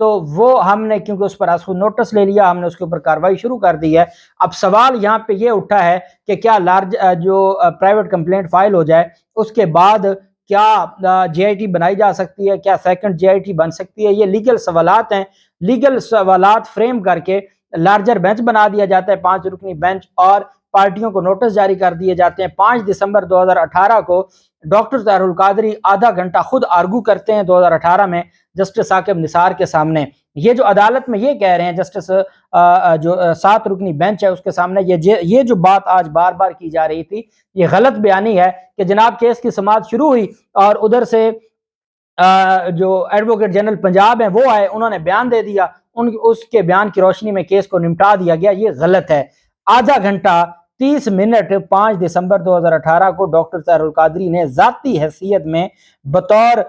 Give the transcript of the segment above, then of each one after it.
تو وہ ہم نے کیونکہ اس پر نوٹس لے لیا، ہم نے اس کے اوپر کارروائی شروع کر دی ہے۔ اب سوال یہاں پہ یہ اٹھا ہے کہ کیا لارج جو پرائیویٹ کمپلینٹ فائل ہو جائے اس کے بعد کیا جے آئی ٹی بنائی جا سکتی ہے، کیا سیکنڈ جے آئی ٹی بن سکتی ہے؟ یہ لیگل سوالات ہیں، لیگل سوالات فریم کر کے لارجر بینچ بنا دیا جاتا ہے، 5 رکنی بینچ، اور پارٹیوں کو نوٹس جاری کر دیے جاتے ہیں۔ 5 دسمبر 2018 کو ڈاکٹر طاہر القادری آدھا گھنٹہ خود آرگو کرتے ہیں 2018 میں جسٹس ثاقب نثار کے سامنے۔ یہ جو عدالت میں یہ کہہ رہے ہیں جسٹس جو 7 رکنی بینچ ہے اس کے سامنے، یہ جو بات آج بار بار کی جا رہی تھی، یہ غلط بیانی ہے کہ جناب کیس کی سماعت شروع ہوئی اور ادھر سے جو ایڈوکیٹ جنرل پنجاب ہیں وہ آئے، انہوں نے بیان دے دیا، اس کے بیان کی روشنی میں کیس کو نمٹا دیا گیا۔ یہ غلط ہے۔ آدھا گھنٹہ 30 منٹ 5 دسمبر 2018 کو ڈاکٹر طاہر القادری نے ذاتی حیثیت میں بطور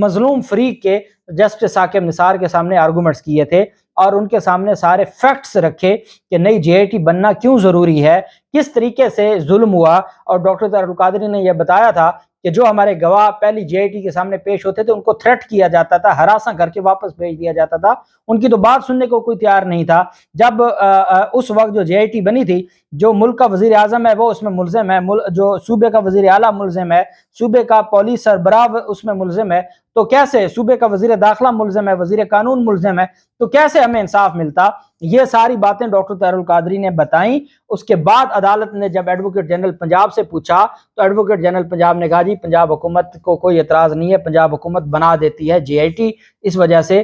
مظلوم فریق کے جسٹس ثاقب نثار کے سامنے آرگومنٹس کیے تھے اور ان کے سامنے سارے فیکٹس رکھے کہ نئی جے آئی ٹی بننا کیوں ضروری ہے، کس طریقے سے ظلم ہوا، اور ڈاکٹر طاہر القادری نے یہ بتایا تھا کہ جو ہمارے گواہ پہلی جے آئی ٹی کے سامنے پیش ہوتے تھے ان کو تھریٹ کیا جاتا تھا، ہراساں کر کے واپس بھیج دیا جاتا تھا، ان کی تو بات سننے کو کوئی تیار نہیں تھا۔ جب اس وقت جو جے آئی ٹی بنی تھی، جو ملک کا وزیر اعظم ہے وہ اس میں ملزم ہے، جو صوبے کا وزیر اعلیٰ ملزم ہے، صوبے کا پولیس سربراہ اس میں ملزم ہے، تو کیسے صوبے کا وزیر داخلہ ملزم ہے، وزیر قانون ملزم ہے، تو کیسے ہمیں انصاف ملتا؟ یہ ساری باتیں ڈاکٹر طاہر القادری نے بتائیں۔ اس کے بعد عدالت نے جب ایڈوکیٹ جنرل پنجاب سے پوچھا تو ایڈوکیٹ جنرل پنجاب نے کہا جی پنجاب حکومت کو کوئی اعتراض نہیں ہے، پنجاب حکومت بنا دیتی ہے جے آئی ٹی، اس وجہ سے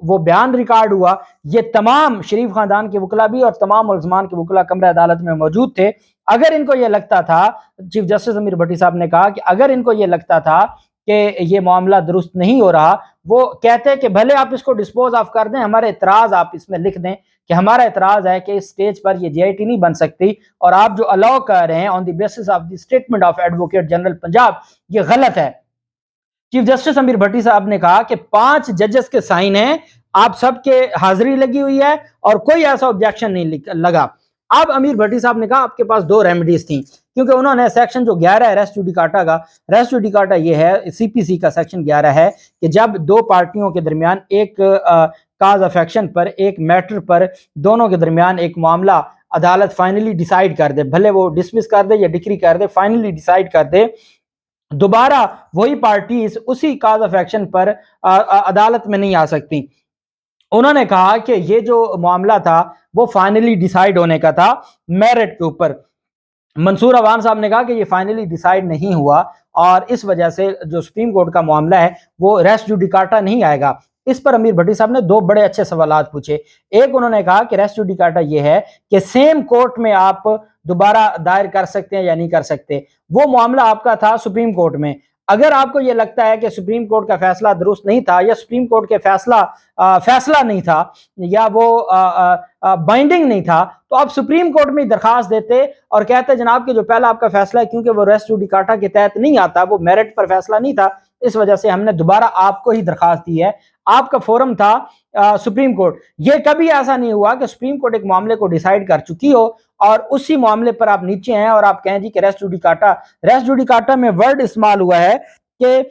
وہ بیان ریکارڈ ہوا۔ یہ تمام شریف خاندان کے وکلا بھی اور تمام ملزمان کے وکلا کمرہ عدالت میں موجود تھے۔ اگر ان کو یہ لگتا تھا، چیف جسٹس امیر بھٹی صاحب نے کہا کہ اگر ان کو یہ لگتا تھا کہ یہ معاملہ درست نہیں ہو رہا، وہ کہتے کہ بھلے آپ اس کو ڈسپوز آف کر دیں، ہمارے اعتراض آپ اس میں لکھ دیں کہ ہمارا اعتراض ہے کہ اس سٹیج پر یہ جے آئی ٹی نہیں بن سکتی، اور آپ جو الاؤ کر رہے ہیں on the basis of the statement of advocate general Punjab, یہ غلط ہے۔ چیف جسٹس امیر بھٹی صاحب نے کہا کہ 5 ججز کے سائن ہیں، آپ سب کے حاضری لگی ہوئی ہے اور کوئی ایسا آبجیکشن نہیں لگا۔ اب امیر بھٹی صاحب نے کہا آپ کے پاس 2 ریمیڈیز تھیں، کیونکہ انہوں نے سیکشن جو 11 ہے ریس جوڈیکاٹا کا، ریس جوڈیکاٹا یہ ہے، سی پی سی کا سیکشن 11 ہے کہ جب 2 پارٹیوں کے درمیان ایک کاز آف ایکشن پر، ایک میٹر پر، دونوں کے درمیان ایک معاملہ عدالت فائنلی ڈیسائیڈ کر دے، بھلے وہ ڈسمس کر دے یا ڈکری کر دے، فائنلی ڈیسائیڈ کر دے، دوبارہ وہی پارٹیز اسی کاز آف ایکشن پر عدالت میں نہیں آ سکتی۔ انہوں نے کہا کہ یہ جو معاملہ تھا وہ فائنلی ڈیسائیڈ ہونے کا تھا میرٹ کے اوپر۔ منصور عوان صاحب نے کہا کہ یہ فائنلی ڈیسائیڈ نہیں ہوا اور اس وجہ سے جو سپریم کورٹ کا معاملہ ہے وہ ریس جوڈیکاٹا نہیں آئے گا۔ اس پر امیر بھٹی صاحب نے 2 بڑے اچھے سوالات پوچھے۔ ایک انہوں نے کہا کہ ریس جوڈیکاٹا یہ ہے کہ سیم کورٹ میں آپ دوبارہ دائر کر سکتے ہیں یا نہیں کر سکتے، وہ معاملہ آپ کا تھا سپریم کورٹ میں۔ اگر آپ کو یہ لگتا ہے کہ سپریم کورٹ کا فیصلہ درست نہیں تھا یا سپریم کورٹ کے فیصلہ نہیں تھا یا وہ بائنڈنگ نہیں تھا، تو آپ سپریم کورٹ میں درخواست دیتے اور کہتے جناب کہ جو پہلا آپ کا فیصلہ ہے کیونکہ وہ ریس جوڈیکاٹا کے تحت نہیں آتا، وہ میرٹ پر فیصلہ نہیں تھا، اس وجہ سے ہم نے دوبارہ آپ کو ہی درخواست دی ہے۔ آپ کا فورم تھا سپریم کورٹ۔ یہ کبھی ایسا نہیں ہوا کہ سپریم کورٹ ایک معاملے کو ڈیسائیڈ کر چکی ہو اور اسی معاملے پر آپ نیچے ہیں اور آپ کہیں جی کہ ریس جوڈیکاٹا میں ورڈ استعمال ہوا ہے کہ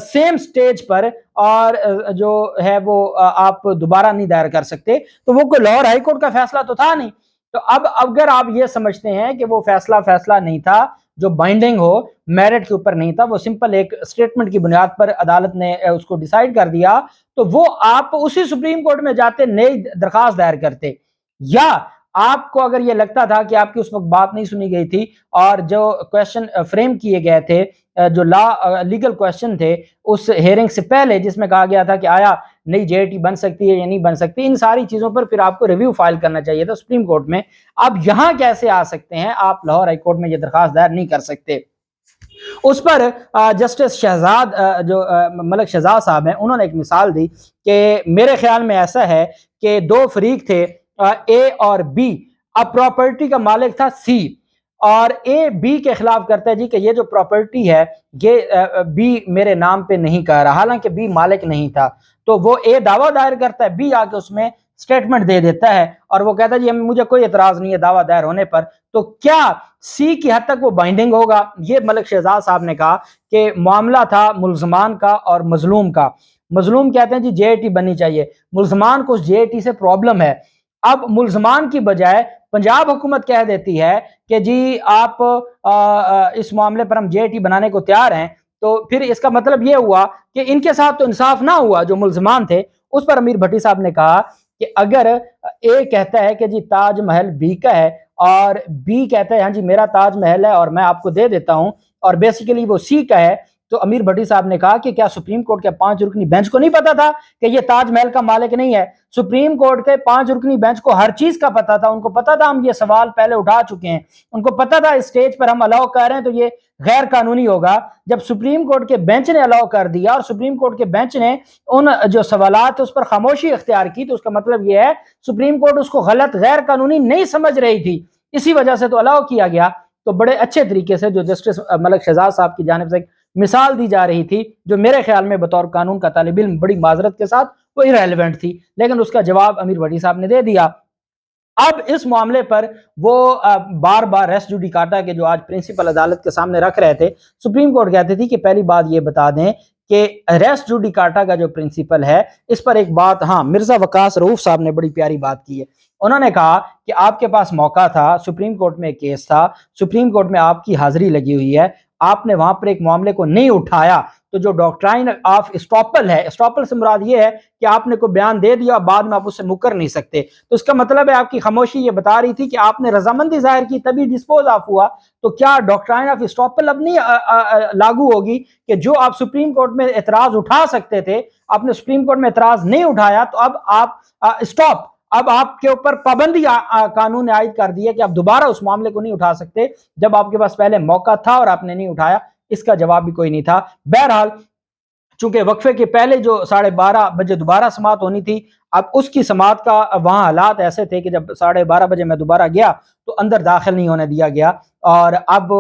سیم سٹیج پر اور جو ہے وہ آپ دوبارہ نہیں دائر کر سکتے، تو وہ کوئی لاہور ہائی کورٹ کا فیصلہ تو تھا نہیں۔ تو اب اگر آپ یہ سمجھتے ہیں کہ وہ فیصلہ نہیں تھا جو بائنڈنگ ہو، میرٹ کے اوپر نہیں تھا، وہ سمپل ایک سٹیٹمنٹ کی بنیاد پر عدالت نے اس کو ڈیسائیڈ کر دیا، تو وہ آپ اسی سپریم کورٹ میں جاتے نئی درخواست دائر کرتے۔ یا آپ کو اگر یہ لگتا تھا کہ آپ کی اس وقت بات نہیں سنی گئی تھی اور جو کویسچن فریم کیے گئے تھے، جو لیگل کویسچن تھے اس ہیئرنگ سے پہلے، جس میں کہا گیا تھا کہ آیا نئی جے آئی ٹی بن سکتی ہے یا نہیں بن سکتی، ان ساری چیزوں پر پھر آپ کو ریویو فائل کرنا چاہیے تھا سپریم کورٹ میں۔ اب یہاں کیسے آ سکتے ہیں؟ آپ لاہور ہائی کورٹ میں یہ درخواست دائر نہیں کر سکتے۔ اس پر جسٹس شہزاد جو ملک شہزاد صاحب ہیں، انہوں نے ایک مثال دی کہ میرے خیال میں ایسا ہے کہ 2 فریق تھے، اے اور بی، اب پراپرٹی کا مالک تھا سی، اور اے بی کے خلاف کرتا ہے جی کہ یہ جو پراپرٹی ہے یہ بی میرے نام پہ نہیں کہہ رہا، حالانکہ بی مالک نہیں تھا۔ تو وہ اے دعویٰ دائر کرتا ہے، بی آ کے اس میں سٹیٹمنٹ دے دیتا ہے اور وہ کہتا ہے جی مجھے کوئی اعتراض نہیں ہے دعویٰ دائر ہونے پر۔ تو کیا سی کی حد تک وہ بائنڈنگ ہوگا؟ یہ ملک شہزاد صاحب نے کہا کہ معاملہ تھا ملزمان کا اور مظلوم کا، مظلوم کہتے ہیں جی JIT بننی چاہیے، ملزمان کو JIT سے پرابلم ہے۔ اب ملزمان کی بجائے پنجاب حکومت کہہ دیتی ہے کہ جی آپ اس معاملے پر ہم JIT بنانے کو تیار ہیں، تو پھر اس کا مطلب یہ ہوا کہ ان کے ساتھ تو انصاف نہ ہوا۔ جو ملزمان تھے اس پر امیر بھٹی صاحب نے کہا کہ اگر A کہتا ہے کہ جی تاج محل B کا ہے اور B کہتا ہے ہاں جی میرا تاج محل ہے اور میں آپ کو دے دیتا ہوں، اور بیسیکلی وہ C کا ہے، تو امیر بھٹی صاحب نے کہا کہ کیا سپریم کورٹ کے 5 رکنی بینچ کو نہیں پتا تھا کہ یہ تاج محل کا مالک نہیں ہے؟ سپریم کورٹ کے 5 رکنی بینچ کو ہر چیز کا پتا تھا، ان کو پتا تھا ہم یہ سوال پہلے اٹھا چکے ہیں، ان کو پتا تھا اس سٹیج پر ہم الاؤ کر رہے ہیں تو یہ غیر قانونی ہوگا۔ جب سپریم کورٹ کے بینچ نے الاؤ کر دیا اور سپریم کورٹ کے بینچ نے ان جو سوالات اس پر خاموشی اختیار کی، تو اس کا مطلب یہ ہے سپریم کورٹ اس کو غلط غیر قانونی نہیں سمجھ رہی تھی، اسی وجہ سے تو الاؤ کیا گیا۔ تو بڑے اچھے طریقے سے جو جسٹس ملک شہزاد صاحب کی جانب سے مثال دی جا رہی تھی، جو میرے خیال میں بطور قانون کا طالب علم بڑی معذرت کے ساتھ وہ irrelevant تھی، لیکن اس کا جواب امیر بھٹی صاحب نے دے دیا۔ اب اس معاملے پر وہ بار بار ریس جوڈیکاٹا کے جو آج پرنسپل عدالت کے سامنے رکھ رہے تھے، سپریم کورٹ کہتے تھی کہ پہلی بات یہ بتا دیں کہ ریس جوڈیکاٹا کا جو پرنسپل ہے اس پر ایک بات، ہاں مرزا وقاص رؤوف صاحب نے بڑی پیاری بات کی ہے۔ انہوں نے کہا کہ آپ کے پاس موقع تھا، سپریم کورٹ میں ایک کیس تھا، سپریم کورٹ میں آپ کی حاضری لگی ہوئی ہے، آپ نے وہاں پر ایک معاملے کو نہیں اٹھایا، تو جو ڈاکٹرائن آف اسٹاپل ہے، اسٹاپل سے مراد یہ ہے کہ آپ نے کوئی بیان دے دیا بعد میں آپ اس سے مکر نہیں سکتے، تو اس کا مطلب ہے آپ کی خاموشی یہ بتا رہی تھی کہ آپ نے رضامندی ظاہر کی تبھی ڈسپوز آف ہوا، تو کیا ڈاکٹرائن آف اسٹاپل اب نہیں لاگو ہوگی کہ جو آپ سپریم کورٹ میں اعتراض اٹھا سکتے تھے، آپ نے سپریم کورٹ میں اعتراض نہیں اٹھایا، تو اب آپ اسٹاپ، اب آپ کے اوپر پابندی قانون نے عائد کر دی ہے کہ آپ دوبارہ اس معاملے کو نہیں اٹھا سکتے جب آپ کے پاس پہلے موقع تھا اور آپ نے نہیں اٹھایا؟ اس کا جواب بھی کوئی نہیں تھا۔ بہرحال چونکہ وقفے کے پہلے جو 12:30 بجے دوبارہ سماعت ہونی تھی، اب اس کی سماعت کا وہاں حالات ایسے تھے کہ جب 12:30 بجے میں دوبارہ گیا تو اندر داخل نہیں ہونے دیا گیا، اور اب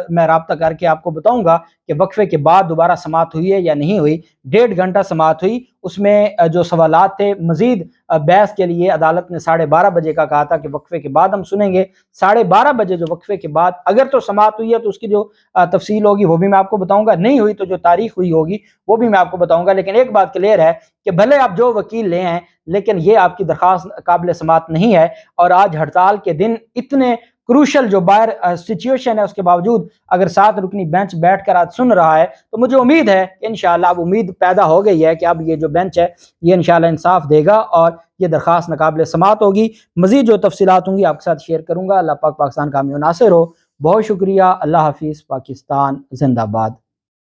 میں رابطہ کر کے آپ کو بتاؤں گا کہ وقفے کے بعد دوبارہ سماعت ہوئی ہے یا نہیں ہوئی۔ 1.5 گھنٹہ سماعت ہوئی، اس میں جو سوالات تھے مزید بحث کے لیے عدالت نے 12:30 بجے کا کہا تھا کہ وقفے کے بعد ہم سنیں گے۔ 12:30 بجے جو وقفے کے بعد اگر تو سماعت ہوئی ہے تو اس کی جو تفصیل ہوگی وہ بھی میں آپ کو بتاؤں گا، نہیں ہوئی تو جو تاریخ ہوئی ہوگی وہ بھی میں آپ کو بتاؤں گا۔ لیکن ایک بات کلیئر ہے کہ بھلے آپ جو وکیل لے ہیں لیکن یہ آپ کی درخواست قابل سماعت نہیں ہے، اور آج ہڑتال کے دن اتنے کروشل جو باہر سچویشن ہے اس کے باوجود اگر 7 رکنی بینچ بیٹھ کر آج سن رہا ہے تو مجھے امید ہے کہ انشاءاللہ اب امید پیدا ہو گئی ہے کہ اب یہ جو بینچ ہے یہ انشاءاللہ انصاف دے گا اور یہ درخواست ناقابل سماعت ہوگی۔ مزید جو تفصیلات ہوں گی آپ کے ساتھ شیئر کروں گا۔ اللہ پاک پاکستان کا حامی و ناصر ہو۔ بہت شکریہ۔ اللہ حافظ۔ پاکستان زندہ باد۔